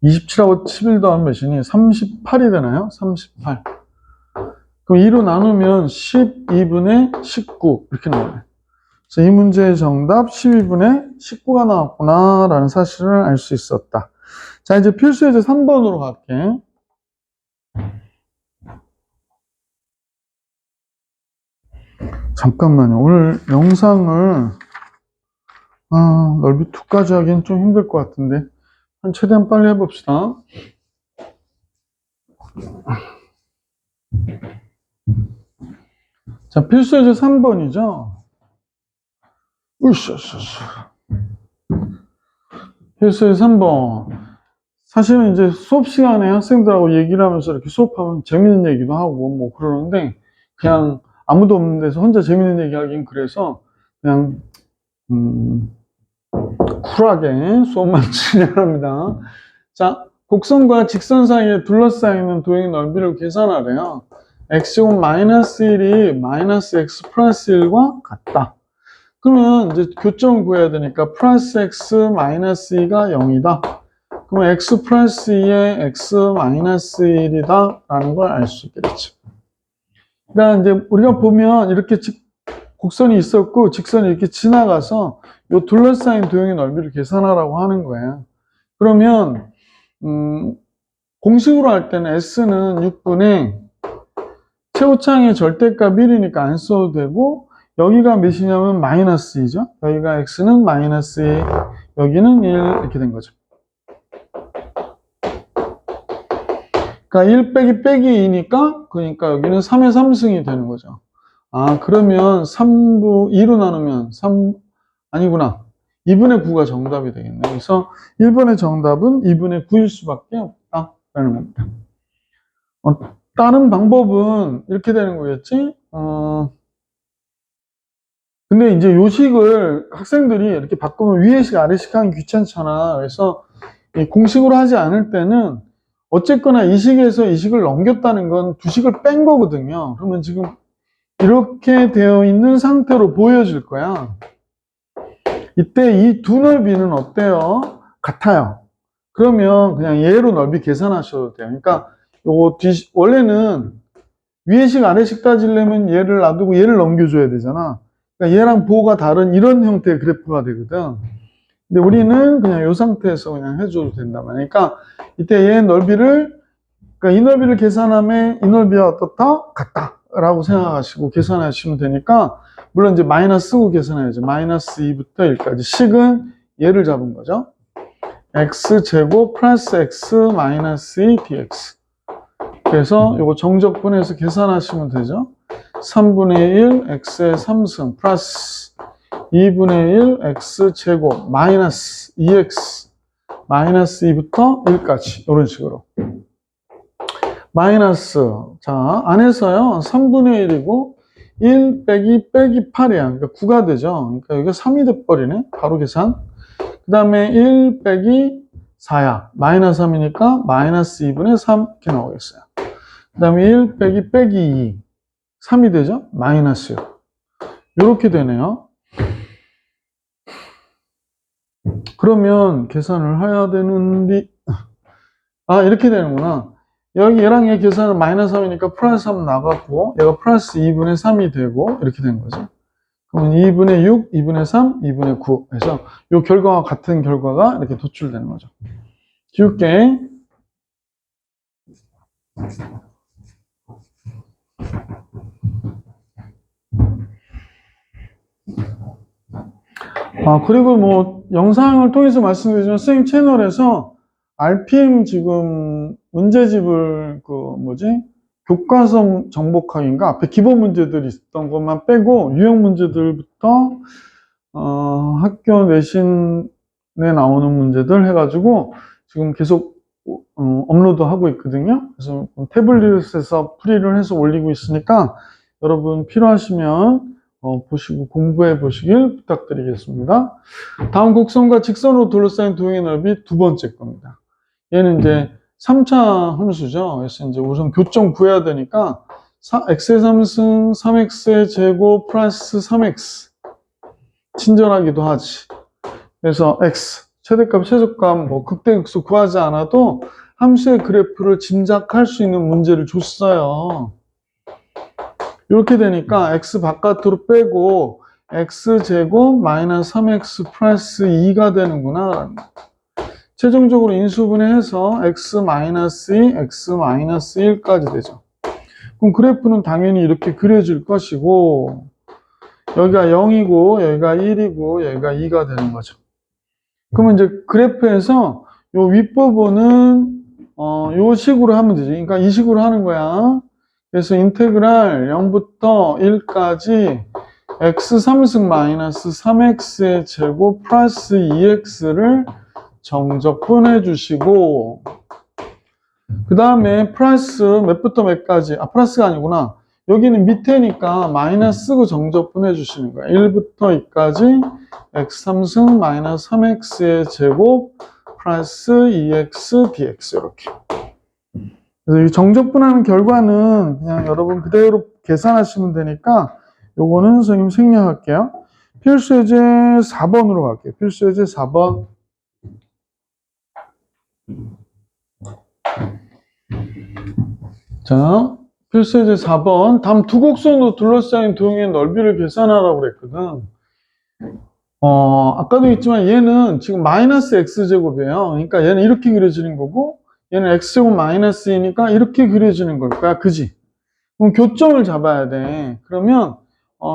27하고 11 더하면 몇이니? 38이 되나요? 38. 그럼 2로 나누면 12분의 19 이렇게 나오네. 그래서 이 문제의 정답 12분의 19가 나왔구나 라는 사실을 알 수 있었다. 자, 이제 필수예제 3번으로 갈게. 잠깐만요. 오늘 영상을 넓이 2까지 하기엔 좀 힘들 것 같은데 최대한 빨리 해봅시다. 자, 필수예제 3번이죠. 필수예제 3번. 사실은 이제 수업 시간에 학생들하고 얘기를 하면서 이렇게 수업하면 재밌는 얘기도 하고 뭐 그러는데 그냥 아무도 없는 데서 혼자 재밌는 얘기 하긴 그래서 그냥 쿨하게 수업만 진행합니다. 자, 곡선과 직선 사이에 둘러싸이는 도형의 넓이를 계산하래요. x제곱 마이너스 1이 마이너스 x 플러스 1과 같다. 그러면 이제 교점을 구해야 되니까 플러스 x 마이너스 2가 0이다. 그러면 x 플러스 2에 x 마이너스 1이다 라는 걸 알 수 있겠죠. 그러니까 이제 우리가 보면 이렇게 곡선이 있었고 직선이 이렇게 지나가서 이 둘러싸인 도형의 넓이를 계산하라고 하는 거예요. 그러면 공식으로 할 때는 S는 6분의 최고창의 절대값 1이니까 안 써도 되고 여기가 몇이냐면 마이너스 2죠. 여기가 X는 마이너스 2, 여기는 1 이렇게 된 거죠. 그러니까 1 빼기 2니까 그러니까 여기는 3의 3승이 되는 거죠. 그러면 2로 나누면 아니구나. 2분의 9가 정답이 되겠네. 그래서 1번의 정답은 2분의 9일 수밖에 없다라는 겁니다. 다른 방법은 이렇게 되는 거겠지? 근데 이제 요식을 학생들이 이렇게 바꾸면 위에식 아래식 하기 귀찮잖아. 그래서 이 공식으로 하지 않을 때는 어쨌거나 이 식에서 이 식을 넘겼다는 건 두 식을 뺀 거거든요. 그러면 지금 이렇게 되어 있는 상태로 보여질 거야. 이때 이 두 넓이는 어때요? 같아요. 그러면 그냥 얘로 넓이 계산하셔도 돼요. 그러니까 요거 원래는 위에식 아래식 따지려면 얘를 놔두고 얘를 넘겨줘야 되잖아. 그러니까 얘랑 보호가 다른 이런 형태의 그래프가 되거든. 근데 우리는 그냥 이 상태에서 그냥 해줘도 된단 말이야. 그러니까 이때 얘 넓이를, 그러니까 이 넓이를 계산하면 이 넓이와 어떻다? 같다. 라고 생각하시고 계산하시면 되니까, 물론 이제 마이너스 쓰고 계산해야죠. 마이너스 2부터 1까지. 식은 얘를 잡은 거죠. x제곱 플러스 x 마이너스 2 dx. 그래서 이거 정적분해서 계산하시면 되죠. 3분의 1 x의 3승 플러스 2분의 1 x제곱 마이너스 2x 마이너스 2부터 1까지 이런 식으로 마이너스, 자 안에서요 3분의 1이고 1 빼기 8이야. 그러니까 9가 되죠. 그러니까 여기가 3이 돼버리네. 바로 계산. 그 다음에 1 빼기 4야. 마이너스 3이니까 마이너스 2분의 3 이렇게 나오겠어요. 그 다음에 1 빼기 2 3이 되죠. 마이너스 6 이렇게 되네요. 그러면 계산을 해야 되는데 이렇게 되는구나. 여기 얘랑 얘 계산은 마이너스 3이니까 플러스 3 나갔고, 얘가 플러스 2분의 3이 되고, 이렇게 된 거죠. 그러면 2분의 6, 2분의 3, 2분의 9 해서 이 결과와 같은 결과가 이렇게 도출되는 거죠. 지울게. 그리고 뭐 영상을 통해서 말씀드리지만 선생님 채널에서 RPM 지금 문제집을 교과서 정복하기인가 앞에 기본 문제들이 있었던 것만 빼고 유형 문제들부터 학교 내신에 나오는 문제들 해가지고 지금 계속 업로드하고 있거든요. 그래서 태블릿에서 풀이를 해서 올리고 있으니까 여러분 필요하시면 보시고 공부해 보시길 부탁드리겠습니다. 다음 곡선과 직선으로 둘러싸인 도형의 넓이 두 번째 겁니다. 얘는 이제 3차 함수죠. 그래서 이제 우선 교점 구해야 되니까 x의 3승 3x의 제곱 플러스 3x 친절하기도 하지. 그래서 x 최대값 최소값 뭐 극대극소 구하지 않아도 함수의 그래프를 짐작할 수 있는 문제를 줬어요. 이렇게 되니까 x 바깥으로 빼고 x제곱 마이너스 3x 플러스 2가 되는구나. 최종적으로 인수분해해서 x 마이너스 2, x 마이너스 1까지 되죠. 그럼 그래프는 당연히 이렇게 그려질 것이고 여기가 0이고 여기가 1이고 여기가 2가 되는 거죠. 그러면 이제 그래프에서 요 윗부분은 요 식으로 하면 되지. 그러니까 이 식으로 하는 거야. 그래서 인테그랄 0부터 1까지 x 3승 마이너스 3x의 제곱 플러스 2x를 정적분해 주시고 그 다음에 플러스 몇부터 몇까지 플러스가 아니구나. 여기는 밑에니까 마이너스 쓰고 정적분해 주시는 거야. 1부터 2까지 x 3승 마이너스 3x의 제곱 플러스 2x dx 이렇게. 그래서 이 정적분하는 결과는 그냥 여러분 그대로 계산하시면 되니까 요거는 선생님 생략할게요. 필수예제 4번으로 갈게요. 필수예제 4번. 자, 필수예제 4번. 다음 두 곡선으로 둘러싸인 도형의 넓이를 계산하라고 그랬거든. 아까도 있지만 얘는 지금 마이너스 x제곱이에요. 그러니까 얘는 이렇게 그려지는 거고 얘는 x제곱 마이너스 2니까 이렇게 그려지는 걸 거야. 그지? 그럼 교점을 잡아야 돼. 그러면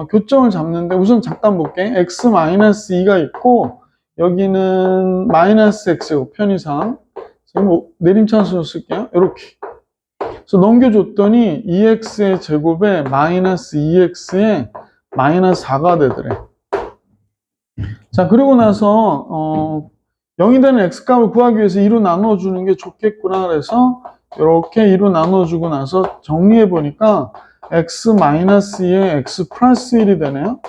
교점을 잡는데 우선 잠깐 볼게. x 마이너스 2가 있고 여기는 마이너스 x제곱 편의상 지금 뭐 내림차순으로 쓸게요. 이렇게. 그래서 넘겨줬더니 2x의 제곱에 마이너스 2x에 마이너스 4가 되더래. 자, 그리고 나서 0이 되는 x값을 구하기 위해서 2로 나눠주는 게 좋겠구나. 그래서 이렇게 2로 나눠주고 나서 정리해보니까 x-2에 x 플러스 1이 되네요.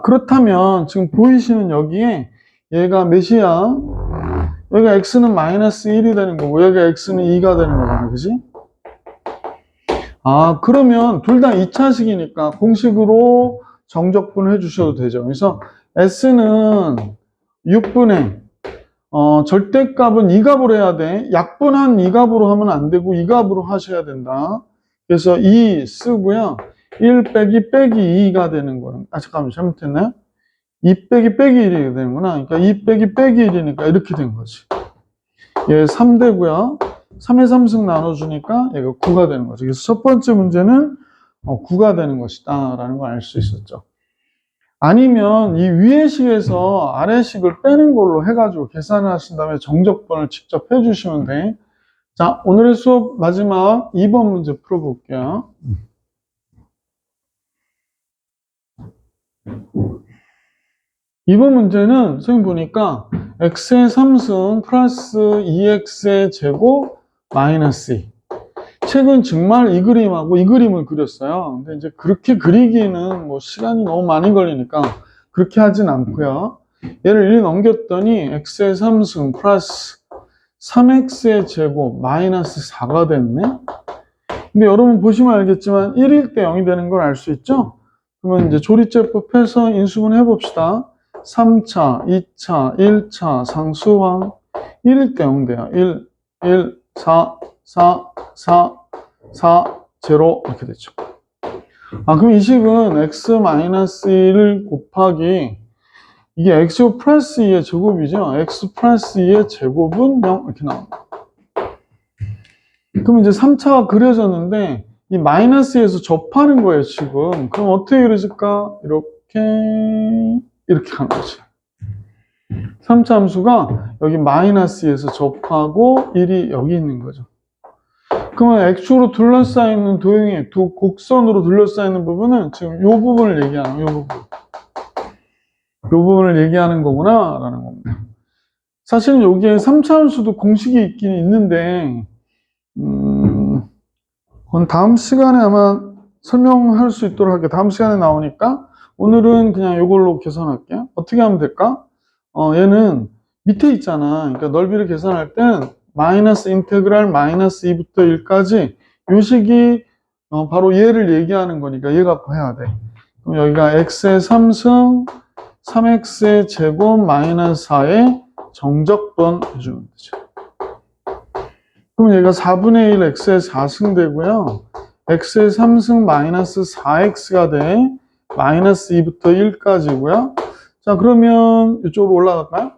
그렇다면 지금 보이시는 여기에 얘가 몇이야? 여기가 x는 마이너스 1이 되는 거고 여기가 x는 2가 되는 거잖아. 그지? 그러면 둘 다 2차식이니까 공식으로 정적분을 해주셔도 되죠. 그래서 s는 6분의 절대값은 2값으로 해야 돼. 약분한 2값으로 하면 안 되고 2값으로 하셔야 된다. 그래서 2 쓰고요. 1 빼기 2가 되는 거예요. 잠깐만 잘못했나요? 2 빼기 1이 되는구나. 그러니까 2 빼기 1이니까 이렇게 된 거지. 얘 3되고요. 3의 3승 나눠주니까 얘가 9가 되는 거죠. 그래서 첫 번째 문제는 9가 되는 것이다 라는 걸 알 수 있었죠. 아니면 이 위의 식에서 아래 식을 빼는 걸로 해가지고 계산을 하신 다음에 정적분을 직접 해주시면 돼. 자, 오늘의 수업 마지막 2번 문제 풀어볼게요. 2번 문제는 선생님 보니까 x의 3승 플러스 2x의 제곱 마이너스 2. 책은 정말 이 그림하고 이 그림을 그렸어요. 근데 이제 그렇게 그리기는 뭐 시간이 너무 많이 걸리니까 그렇게 하진 않고요. 얘를 1 넘겼더니 x의 3승 플러스 3x의 제곱 마이너스 4가 됐네. 근데 여러분 보시면 알겠지만 1일 때 0이 되는 걸 알 수 있죠? 그러면 이제 조리제법 해서 인수분 해봅시다. 3차, 2차, 1차 상수항 1일 때 0 돼요. 1, 4, 4, 4, 4, 0 이렇게 되죠. 그럼 이 식은 x-1 곱하기 이게 x 플러스 2의 제곱이죠. x 플러스 2의 제곱은 0 이렇게 나옵니다. 그럼 이제 3차가 그려졌는데 이 마이너스에서 접하는 거예요, 지금. 그럼 어떻게 그려질까? 이렇게 가는 거지. 3차 함수가 여기 마이너스에서 접하고 1이 여기 있는 거죠. 그러면 X축으로 둘러싸여있는 도형의 두 곡선으로 둘러싸여있는 부분은 지금 이 부분을 얘기하는 거예요. 이 부분을 얘기하는 거구나 라는 겁니다. 사실은 여기에 3차 함수도 공식이 있긴 있는데 그건 다음 시간에 아마 설명할 수 있도록 할게요. 다음 시간에 나오니까 오늘은 그냥 이걸로 계산할게요. 어떻게 하면 될까? 얘는 밑에 있잖아. 그러니까 넓이를 계산할 땐 마이너스 인테그랄 마이너스 2부터 1까지 요 식이 바로 얘를 얘기하는 거니까 얘 갖고 해야 돼. 그럼 여기가 x의 3승 3x의 제곱 마이너스 4의 정적분 해주면 되죠. 그럼 얘가 4분의 1 x의 4승 되고요. x의 3승 마이너스 4x가 돼. 마이너스 2부터 1까지고요. 자, 그러면 이쪽으로 올라갈까요?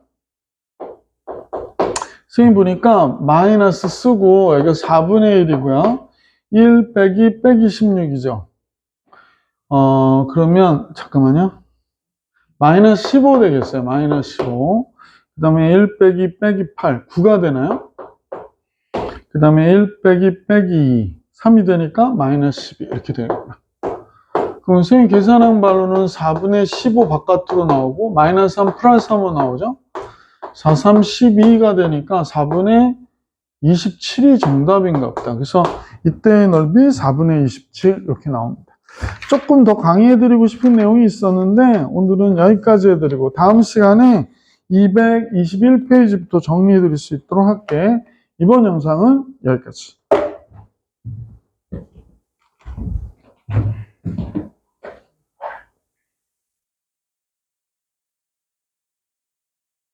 선생님 보니까 마이너스 쓰고 여기가 4분의 1이고요. 1 빼기 16이죠. 그러면 잠깐만요. 마이너스 15 되겠어요. 마이너스 15. 그 다음에 1 빼기 8, 9가 되나요? 그 다음에 1 빼기 2, 3이 되니까 마이너스 12 이렇게 되겠구나. 그럼 선생님 계산한 바로는 4분의 15 바깥으로 나오고 마이너스 3 플러스 3으로 나오죠? 4, 3, 12가 되니까 4분의 27이 정답인가 보다. 그래서 이때의 넓이 4분의 27 이렇게 나옵니다. 조금 더 강의해드리고 싶은 내용이 있었는데 오늘은 여기까지 해드리고 다음 시간에 221페이지부터 정리해드릴 수 있도록 할게. 이번 영상은 여기까지.